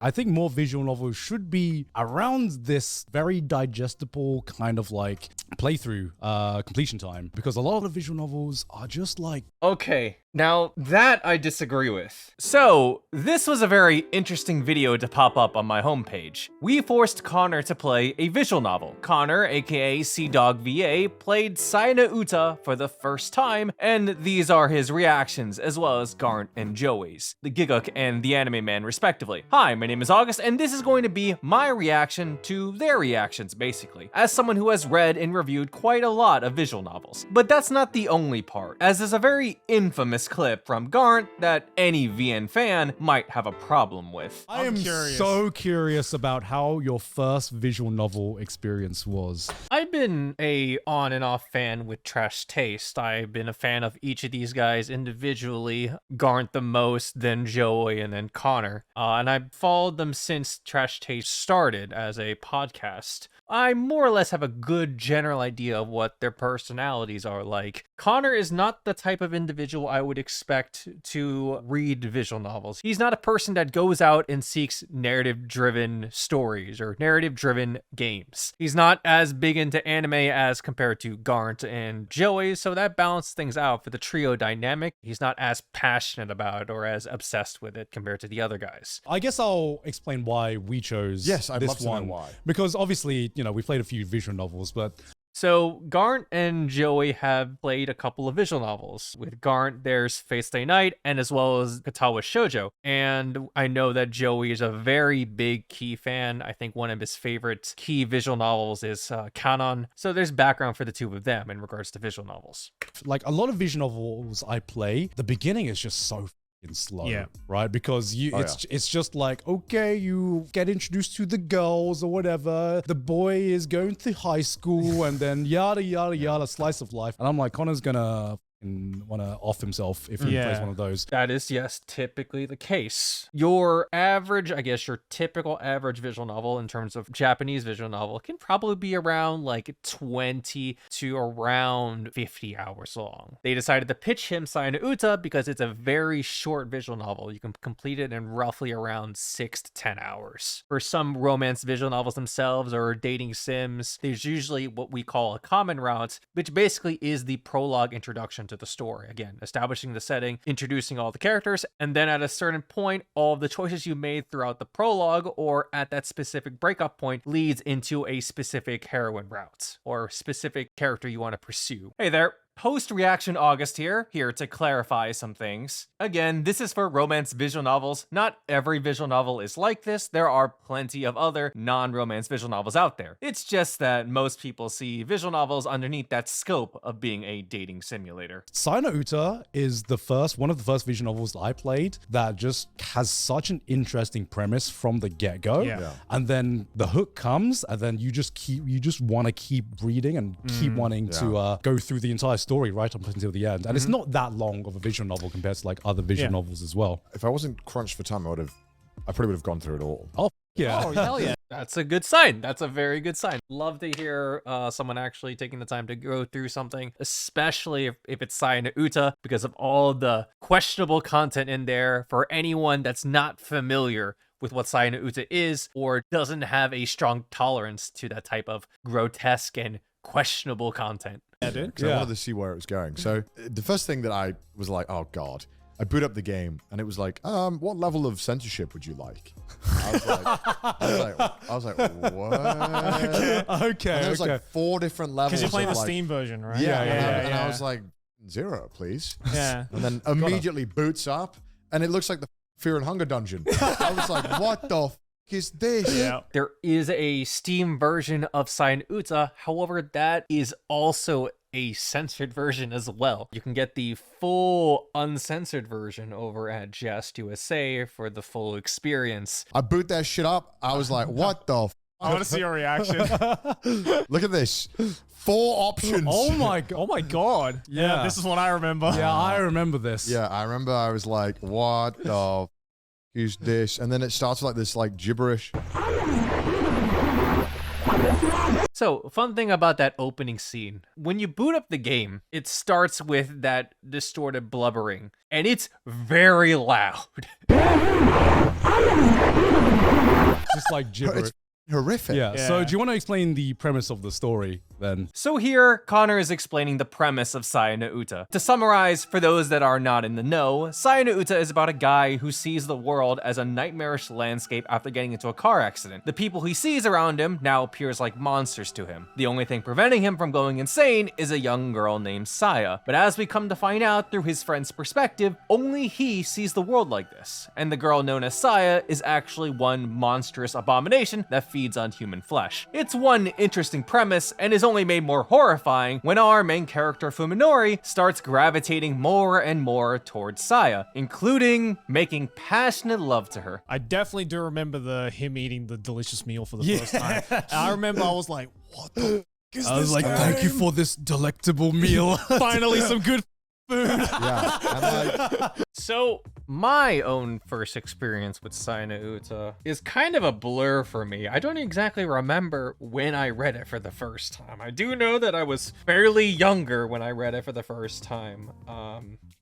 I think more visual novels should be around this very digestible kind of like playthrough completion time, because a lot of the visual novels are just like... Okay, now that I disagree with. So, this was a very interesting video to pop up on my homepage. We forced Connor to play a visual novel. Connor, aka CdawgVA, played Sayano Uta for the first time, and these are his reactions, as well as Garnt and Joey's, the Gigguk and the Anime Man respectively. Hi, my name is August, and this is going to be my reaction to their reactions, basically, as someone who has read and reviewed quite a lot of visual novels. But that's not the only part, as there's a very infamous clip from Garnt that any VN fan might have a problem with. I am so curious about how your first visual novel experience was. I've been a on and off fan with Trash Taste. I've been a fan of each of these guys individually, Garnt the most, then Joey, and then Connor. And I've followed them since Trash Taste started as a podcast. I more or less have a good general idea of what their personalities are like. Connor is not the type of individual I would expect to read visual novels. He's not a person that goes out and seeks narrative-driven stories or narrative-driven games. He's not as big into anime as compared to Garnt and Joey, so that balances things out for the trio dynamic. He's not as passionate about it or as obsessed with it compared to the other guys. I guess I'll explain why we chose I'd this love to one. know why. Because obviously, you know, we played a few visual novels, but... So, Garnt and Joey have played a couple of visual novels. With Garnt, there's Fate Stay Night, and as well as Katawa Shoujo. And I know that Joey is a very big Key fan. I think one of his favorite Key visual novels is Kanon. So there's background for the two of them in regards to visual novels. Like, a lot of visual novels I play, the beginning is just so slow, right? Because it's just like, okay, you get introduced to the girls or whatever, the boy is going to high school, and then yada yada yada, slice of life. And I'm like, Connor's gonna want to off himself if he plays one of those. That is, yes, typically the case. Your average, I guess your typical average visual novel in terms of Japanese visual novel can probably be around like 20 to around 50 hours long. They decided to pitch him Sayano Uta because it's a very short visual novel. You can complete it in roughly around 6 to 10 hours. For some romance visual novels themselves or dating sims, there's usually what we call a common route, which basically is the prologue introduction to the story. Again, establishing the setting, introducing all the characters, and then at a certain point, all of the choices you made throughout the prologue or at that specific breakup point leads into a specific heroine route or specific character you want to pursue. Hey there. Post-reaction August here to clarify some things. Again, this is for romance visual novels. Not every visual novel is like this. There are plenty of other non-romance visual novels out there. It's just that most people see visual novels underneath that scope of being a dating simulator. Sayano Uta is one of the first visual novels that I played that just has such an interesting premise from the get-go. And then the hook comes, and then you just want to keep reading and keep wanting to go through the entire story right up until the end. And it's not that long of a visual novel compared to like other visual novels as well. If I wasn't crunched for time, I probably would have gone through it all. Oh, yeah. Oh, hell yeah. That's a good sign. That's a very good sign. Love to hear someone actually taking the time to go through something, especially if it's Sayano Uta, because of all the questionable content in there. For anyone that's not familiar with what Sayano Uta is or doesn't have a strong tolerance to that type of grotesque and questionable content. I wanted to see where it was going. So the first thing that I was like, oh God, I boot up the game and it was like, what level of censorship would you like? I was like, what? Okay. And there was like 4 different levels. Because you're playing the like, Steam version, right? And I was like, 0, please. Yeah. And then immediately boots up and it looks like the Fear and Hunger dungeon. I was like, what the f is this? Yeah. There is a Steam version of Sayano Uta. However, that is also a censored version as well. You can get the full uncensored version over at Just USA for the full experience. I boot that shit up. I was like, what the f? I want to see your reaction. Look at this. 4 options. Oh my god. Yeah, this is what I remember. Yeah, I remember this. Yeah, I remember I was like, what the f is this? And then it starts like this like gibberish. So, fun thing about that opening scene. When you boot up the game, it starts with that distorted blubbering, and it's very loud. Just like gibberish. It's horrific. Yeah. So do you want to explain the premise of the story then? So here, Connor is explaining the premise of Saya no Uta. To summarize, for those that are not in the know, Saya no Uta is about a guy who sees the world as a nightmarish landscape after getting into a car accident. The people he sees around him now appears like monsters to him. The only thing preventing him from going insane is a young girl named Saya. But as we come to find out through his friend's perspective, only he sees the world like this. And the girl known as Saya is actually one monstrous abomination that feeds on human flesh. It's one interesting premise and is only made more horrifying when our main character Fuminori starts gravitating more and more towards Saya, including making passionate love to her. I definitely do remember him eating the delicious meal for the first time. And I remember I was like, what the f is I was this like, game? thank you for this delectable meal. Finally some good food. Yeah. And like, So, my own first experience with Saya no Uta is kind of a blur for me. I don't exactly remember when I read it for the first time. I do know that I was fairly younger when I read it for the first time.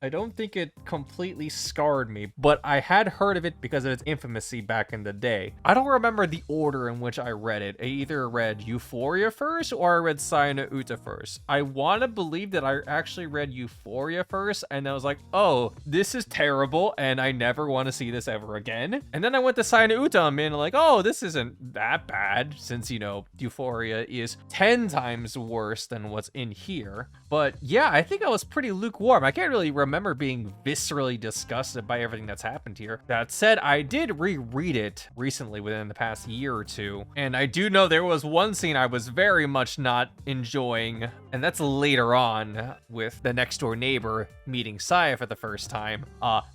I don't think it completely scarred me, but I had heard of it because of its infamousy back in the day. I don't remember the order in which I read it. I either read Euphoria first or I read Saya no Uta first. I want to believe that I actually read Euphoria first, and I was like, oh, this is terrible, and I never want to see this ever again. And then I went to Saya no Uta, and like, oh, this isn't that bad, since, you know, Euphoria is 10 times worse than what's in here. But yeah, I think I was pretty lukewarm. I can't really remember being viscerally disgusted by everything that's happened here. That said, I did reread it recently within the past year or two, and I do know there was one scene I was very much not enjoying, and that's later on with the next door neighbor meeting Saya for the first time.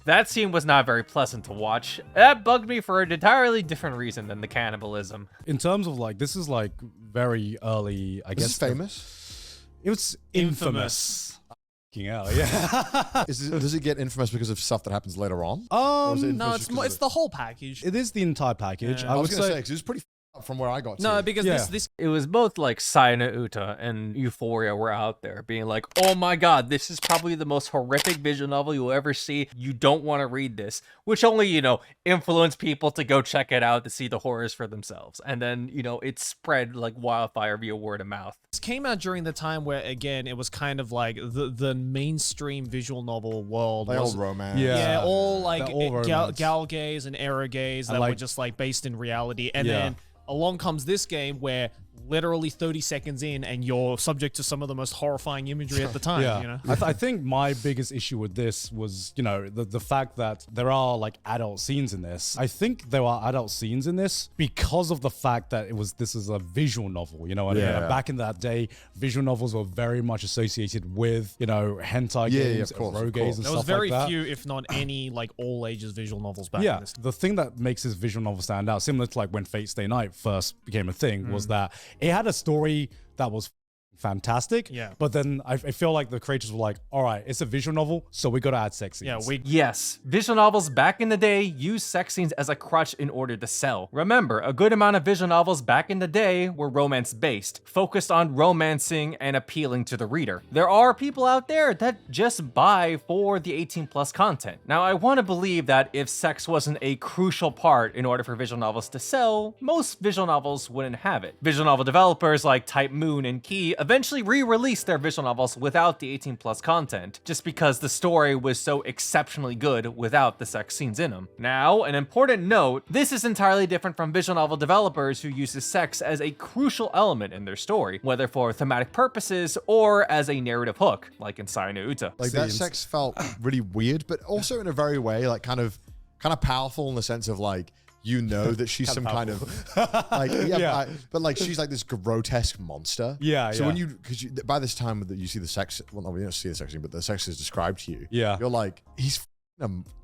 That scene was not very pleasant to watch. That bugged me for an entirely different reason than the cannibalism. In terms of like, this is like very early, I guess. is this famous? It was infamous. Yeah. Does it get infamous because of stuff that happens later on? Or is it No, infamous it's just 'cause it's of- the whole package. It is the entire package. Yeah. I I would was gonna say say. because it was pretty up from where I got to. No, because Yeah. this It was both like Saya no Uta and Euphoria were out there being like, oh my god, this is probably the most horrific visual novel you'll ever see. You don't want to read this, which only, you know, influenced people to go check it out to see the horrors for themselves. And then, you know, it spread like wildfire via word of mouth. This came out during the time where, again, it was kind of like the mainstream visual novel world they was all romance. Yeah. all like They're all romance. gal gays and era gays that were like- just like based in reality, and Yeah. then along comes this game where literally 30 seconds in and you're subject to some of the most horrifying imagery at the time. Yeah, You know, I think my biggest issue with this was, you know, the fact that there are like adult scenes in this. I think there are adult scenes in this because of the fact that this is a visual novel, you know, and Yeah. back in that day, visual novels were very much associated with, you know, hentai games, of course, eroge of games course. and there was stuff very like that. few, if not any, like all ages visual novels back in Yeah, this. the thing that makes this visual novel stand out, similar to like when Fate Stay Night first became a thing, was that it had a story that was fantastic. Yeah. But then I feel like the creators were like, all right, it's a visual novel, so we got to add sex scenes. Yeah, Yes, visual novels back in the day used sex scenes as a crutch in order to sell. Remember, a good amount of visual novels back in the day were romance-based, focused on romancing and appealing to the reader. There are people out there that just buy for the 18+ content. Now, I want to believe that if sex wasn't a crucial part in order for visual novels to sell, most visual novels wouldn't have it. Visual novel developers like Type Moon and Key eventually re-released their visual novels without the 18+ content, just because the story was so exceptionally good without the sex scenes in them. Now, an important note, this is entirely different from visual novel developers who uses sex as a crucial element in their story, whether for thematic purposes or as a narrative hook, like in Saya no Uta. Like that Scenes. sex felt really weird, but also in a very way, like kind of powerful in the sense of like, you know that she's some kind of like Yeah. but like she's like this grotesque monster. Yeah, So yeah. when because by this time that you see the sex, well, no, we don't see the sex scene, but the sex is described to you. Yeah. You're like, he's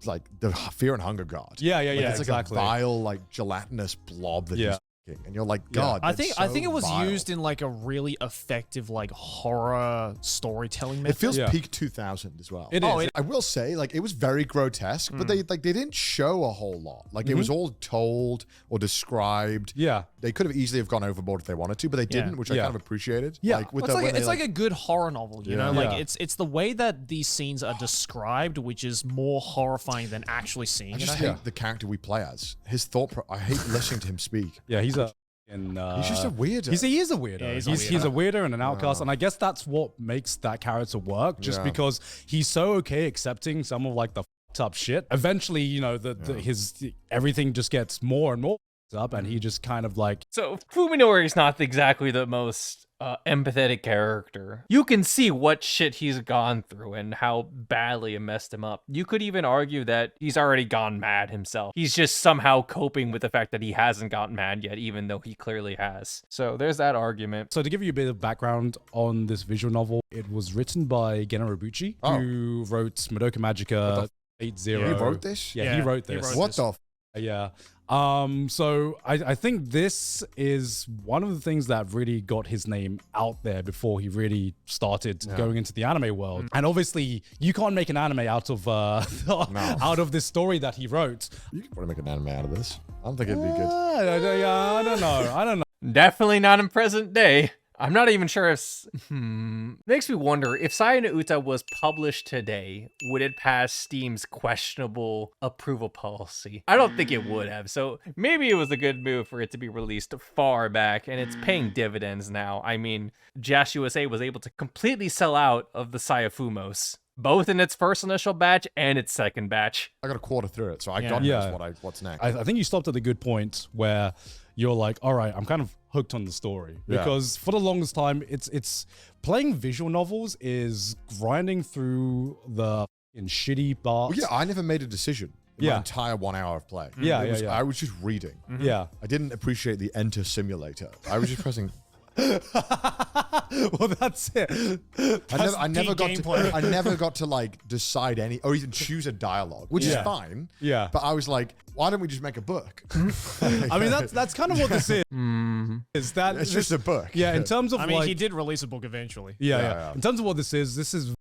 like the fear and hunger god. Yeah, Like, it's exactly. like a vile, like gelatinous blob that Yeah. he's and you're like, God, I that's think it was vile. used in like a really effective like horror storytelling method. It feels peak 2000 as well. It is. I will say, like, it was very grotesque, but they didn't show a whole lot. Like, it was all told or described. Yeah. They could have easily have gone overboard if they wanted to, but they didn't, which I kind of appreciated. Yeah. Like, with Well, the, it's like a good horror novel, you know? Like Yeah. it's the way that these scenes are described, which is more horrifying than actually seeing I it. just hate the character we play as. His I hate listening to him speak. Yeah, he's a. He's just a weirdo. He is a weirdo. Yeah, he's a weirdo and an outcast, and I guess that's what makes that character work. Just because he's so okay accepting some of like the fucked up shit. Eventually, you know, his everything just gets more and more fucked up, and he just kind of like. So Fuminori is not exactly the most empathetic character. You can see what shit he's gone through and how badly it messed him up. You could even argue that he's already gone mad himself. He's just somehow coping with the fact that he hasn't gotten mad yet, even though he clearly has. So there's that argument. So to give you a bit of background on this visual novel, it was written by Geno Robucci, who wrote Madoka Magica 8-0. He wrote this? Yeah, he wrote this. What the? Yeah. So I think this is one of the things that really got his name out there before he really started going into the anime world. And obviously, you can't make an anime out of out of this story that he wrote. You could probably make an anime out of this. I don't think it'd be good. I don't know. Definitely not in present day. I'm not even sure if... Makes me wonder, if Saya no Uta was published today, would it pass Steam's questionable approval policy? I don't think it would have, so maybe it was a good move for it to be released far back, and it's paying dividends now. I mean, Jash USA was able to completely sell out of the Saya Fumos, both in its first initial batch and its second batch. I got a quarter through it, so I got what's next. I think you stopped at a good point where you're like, all right, I'm kind of hooked on the story, because for the longest time, it's playing visual novels is grinding through the shitty parts. Well, yeah, I never made a decision in my entire 1 hour of play. I was just reading. Yeah. I didn't appreciate the enter simulator. I was just pressing. Well, that's it. I never got to like decide any or even choose a dialogue, which is fine. Yeah. But I was like, why don't we just make a book? I mean, that's kind of what this is. Is that It's just a book. Yeah, in terms of I mean, like, he did release a book eventually. Yeah. In terms of what this is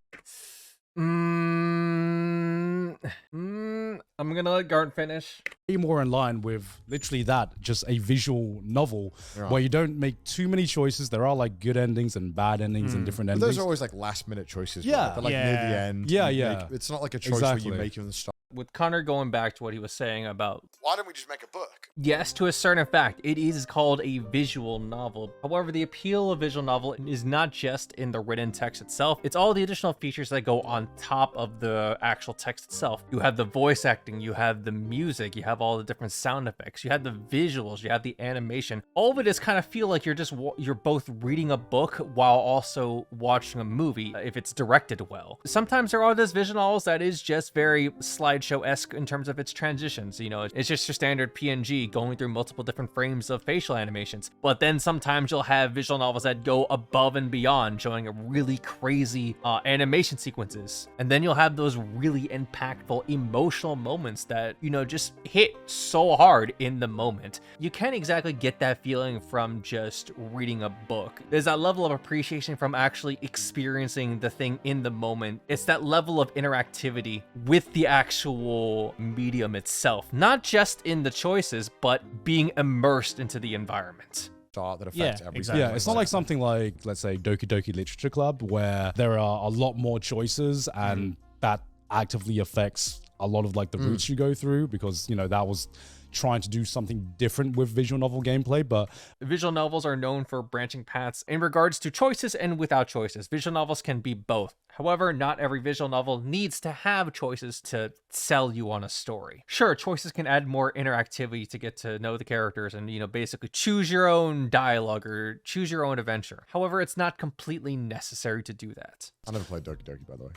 I'm gonna let Gart finish. way more in line with literally that, just a visual novel where you don't make too many choices. There are like good endings and bad endings and different But endings. those are always like last minute choices. Yeah. Right? They're like near the end. Yeah. It's not like a choice where you make it in the start. With Connor going back to what he was saying about, Why don't we just make a book? yes, to a certain fact, it is called a visual novel. However, the appeal of visual novel is not just in the written text itself, it's all the additional features that go on top of the actual text itself. You have the voice acting, you have the music, you have all the different sound effects, you have the visuals, you have the animation. All of it is kind of feel like you're both reading a book while also watching a movie if it's directed well. Sometimes there are those visual novels that is just very slideshow-esque in terms of its transitions. You know, it's just your standard PNG going through multiple different frames of facial animations. But then sometimes you'll have visual novels that go above and beyond, showing a really crazy animation sequences. And then you'll have those really impactful emotional moments that, you know, just hit so hard in the moment. You can't exactly get that feeling from just reading a book. There's that level of appreciation from actually experiencing the thing in the moment. It's that level of interactivity with the actual medium itself, not just in the choices, but being immersed into the environment. That affects everything. exactly. Yeah, it's not like something like, let's say, Doki Doki Literature Club, where there are a lot more choices and that actively affects a lot of like the routes you go through, because, you know, that was trying to do something different with visual novel gameplay. But visual novels are known for branching paths in regards to choices and without choices. Visual novels can be both. However, not every visual novel needs to have choices to sell you on a story. Sure, choices can add more interactivity to get to know the characters and, you know, basically choose your own dialogue or choose your own adventure. However, it's not completely necessary to do that. I never played Doki Doki, by the way.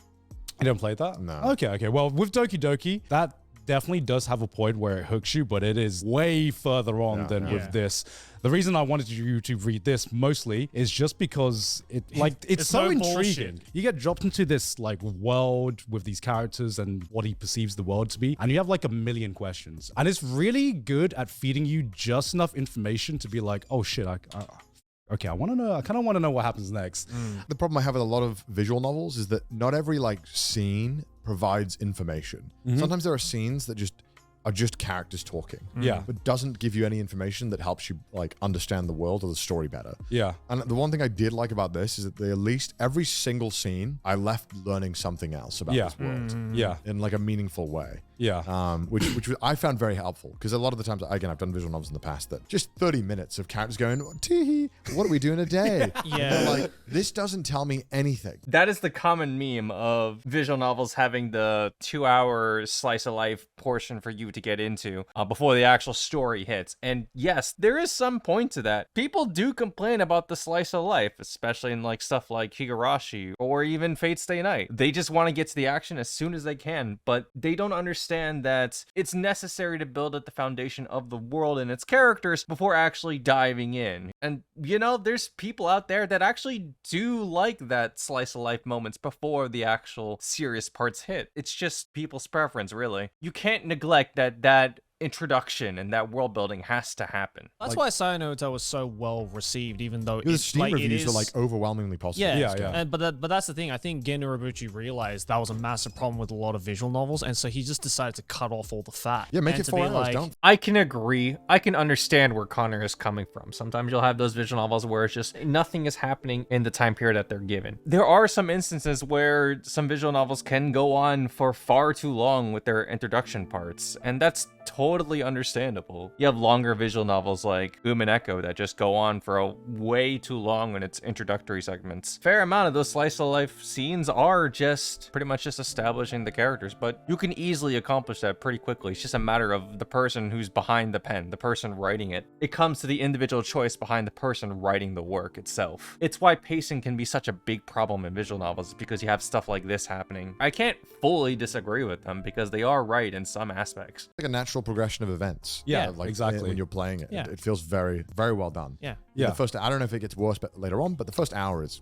you don't play that? No. Okay. Well, with Doki Doki, that definitely does have a point where it hooks you, but it is way further on than with this. The reason I wanted you to read this mostly is just because it's so intriguing. You get dropped into this like world with these characters and what he perceives the world to be, and you have like a million questions. And it's really good at feeding you just enough information to be like, oh shit, okay, I want to know. I kind of want to know what happens next. The problem I have with a lot of visual novels is that not every like scene provides information. Sometimes there are scenes that are just characters talking. Yeah. But doesn't give you any information that helps you like understand the world or the story better. Yeah. And the one thing I did like about this is that they at least every single scene, I left learning something else about this world. Yeah. In like a meaningful way. Yeah. Which I found very helpful because a lot of the times, again, I've done visual novels in the past that just 30 minutes of characters going, tee, what do we do in a day? Yeah. Like, this doesn't tell me anything. That is the common meme of visual novels having the 2-hour slice of life portion for you to get into before the actual story hits. And yes, there is some point to that. People do complain about the slice of life, especially in like stuff like Higurashi or even Fate Stay Night. They just want to get to the action as soon as they can, but they don't understand that it's necessary to build at the foundation of the world and its characters before actually diving in. And you know, there's people out there that actually do like that slice of life moments before the actual serious parts hit. It's just people's preference, really. You can't neglect that introduction and that world building has to happen. That's why Sayonota was so well received, even though The Steam like, reviews it is, are like overwhelmingly positive. Yeah. But that's the thing. I think Gen Urobuchi realized that was a massive problem with a lot of visual novels, and so he just decided to cut off all the fat. Yeah, make and it to 4 be hours. like, Don't. I can agree. I can understand where Connor is coming from. Sometimes you'll have those visual novels where it's just nothing is happening in the time period that they're given. There are some instances where some visual novels can go on for far too long with their introduction parts, and that's totally understandable. You have longer visual novels like Umineko that just go on for a way too long in its introductory segments. Fair amount of those slice of life scenes are just pretty much just establishing the characters, but you can easily accomplish that pretty quickly. It's just a matter of the person who's behind the pen, the person writing it. It comes to the individual choice behind the person writing the work itself. It's why pacing can be such a big problem in visual novels, because you have stuff like this happening. I can't fully disagree with them because they are right in some aspects. Like a natural progression of events. Yeah, like exactly. When you're playing it, Yeah. it feels very, very well done. Yeah. Yeah. The first, I don't know if it gets worse but later on, but the first hour it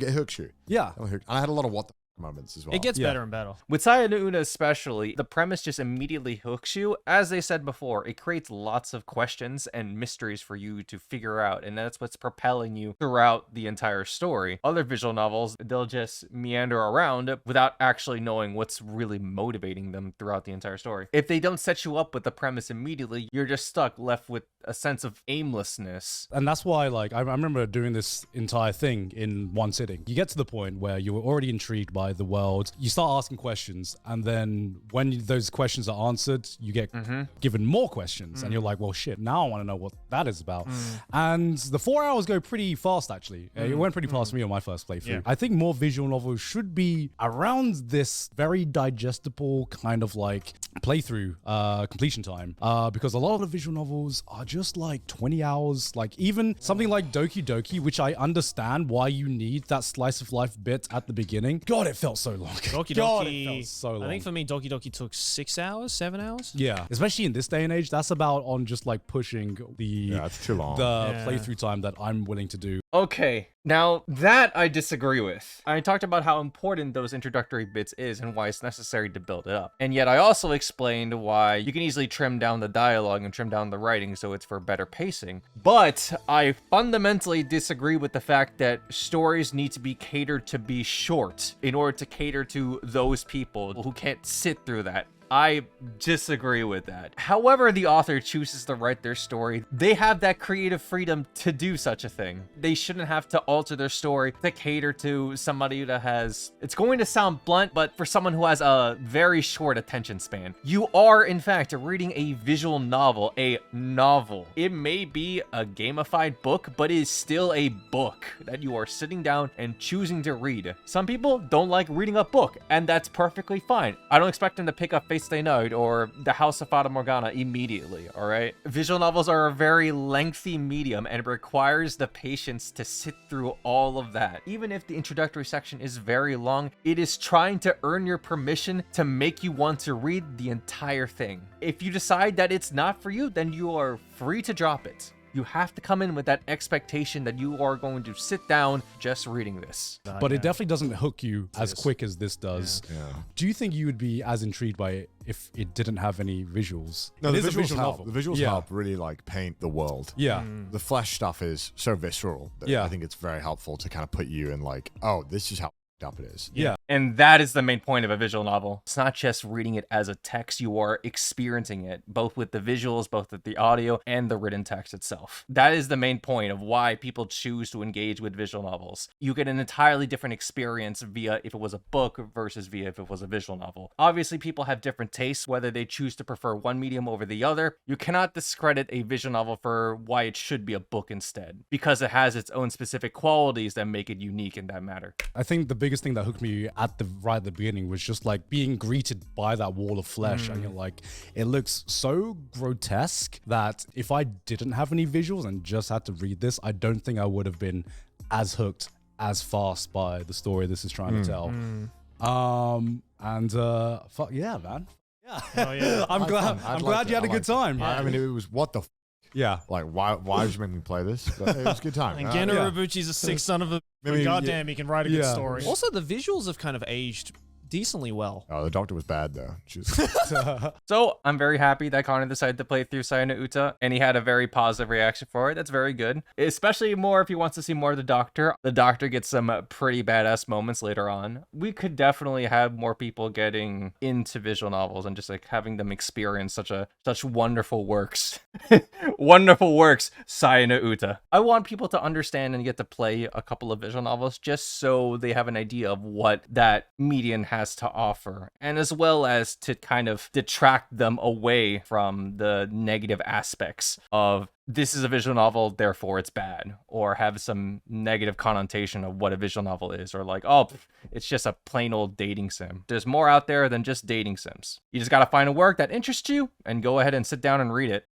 hooks you. Yeah. And I had a lot of what the moments as well. It gets better and better. With Sayonota especially, the premise just immediately hooks you. As they said before, it creates lots of questions and mysteries for you to figure out, and that's what's propelling you throughout the entire story. Other visual novels, they'll just meander around without actually knowing what's really motivating them throughout the entire story. If they don't set you up with the premise immediately, you're just stuck, left with a sense of aimlessness. And that's why, like, I remember doing this entire thing in one sitting. You get to the point where you were already intrigued by the world. You start asking questions, and then when those questions are answered, you get given more questions, and you're like, well, shit, now I want to know what that is about. And the 4 hours go pretty fast, actually. It went pretty fast for me on my first playthrough. Yeah. I think more visual novels should be around this very digestible kind of like playthrough completion time, because a lot of the visual novels are just like 20 hours. Like even something like Doki Doki, which I understand why you need that slice of life bit at the beginning. God, it felt so long. Doki God, Doki, it felt so long. I think for me, Doki Doki took 6 hours, 7 hours. Yeah, especially in this day and age, that's about on just like pushing the it's too long. playthrough time that I'm willing to do. Okay, now that I disagree with. I talked about how important those introductory bits is and why it's necessary to build it up. And yet I also explained why you can easily trim down the dialogue and trim down the writing so it's for better pacing. But I fundamentally disagree with the fact that stories need to be catered to be short in order to cater to those people who can't sit through that. I disagree with that. However the author chooses to write their story, they have that creative freedom to do such a thing. They shouldn't have to alter their story to cater to somebody that has, it's going to sound blunt, but for someone who has a very short attention span. You are, in fact, reading a visual novel, a novel. It may be a gamified book, but it is still a book that you are sitting down and choosing to read. Some people don't like reading a book, and that's perfectly fine. I don't expect them to pick up face Fate Stay Night or The House of Fata Morgana immediately, all right? Visual novels are a very lengthy medium and it requires the patience to sit through all of that. Even if the introductory section is very long, it is trying to earn your permission to make you want to read the entire thing. If you decide that it's not for you, then you are free to drop it. You have to come in with that expectation that you are going to sit down just reading this. But it definitely doesn't hook you as quick as this does. Yeah. Do you think you would be as intrigued by it if it didn't have any visuals? No, It the is a visuals visual help. novel. The visuals Yeah. help really like paint the world. Yeah. The flesh stuff is so visceral that Yeah. I think it's very helpful to kind of put you in like, oh, this is how up it is. Yeah. And that is the main point of a visual novel. It's not just reading it as a text, you are experiencing it, both with the visuals, both with the audio, and the written text itself. That is the main point of why people choose to engage with visual novels. You get an entirely different experience via if it was a book versus via if it was a visual novel. Obviously, people have different tastes, whether they choose to prefer one medium over the other. You cannot discredit a visual novel for why it should be a book instead, because it has its own specific qualities that make it unique in that matter. I think the biggest thing that hooked me right at the beginning was just like being greeted by that wall of flesh, and you're like, it looks so grotesque that if I didn't have any visuals and just had to read this, I don't think I would have been as hooked as fast by the story this is trying to tell. Fuck yeah, man. Yeah. Oh, yeah. I'm glad. I'd I'm like glad it. you had I a good liked it. time. I mean, it was what the Yeah. like, why did you make me play this? But it was a good time. And Geno Yeah. Ibuchi's a sick son of a... Maybe- goddamn, he can write a good Yeah. story. Also, the visuals have kind of aged decently well. Oh, the doctor was bad though. So I'm very happy that Connor decided to play through Sayano Uta, and he had a very positive reaction for it. That's very good. Especially more if he wants to see more of the Doctor. The Doctor gets some pretty badass moments later on. We could definitely have more people getting into visual novels and just like having them experience such wonderful works. Wonderful works, Sayano Uta. I want people to understand and get to play a couple of visual novels just so they have an idea of what that medium has to offer, and as well as to kind of detract them away from the negative aspects of this is a visual novel, therefore it's bad, or have some negative connotation of what a visual novel is, or like, oh, it's just a plain old dating sim. There's more out there than just dating sims. You just gotta find a work that interests you and go ahead and sit down and read it.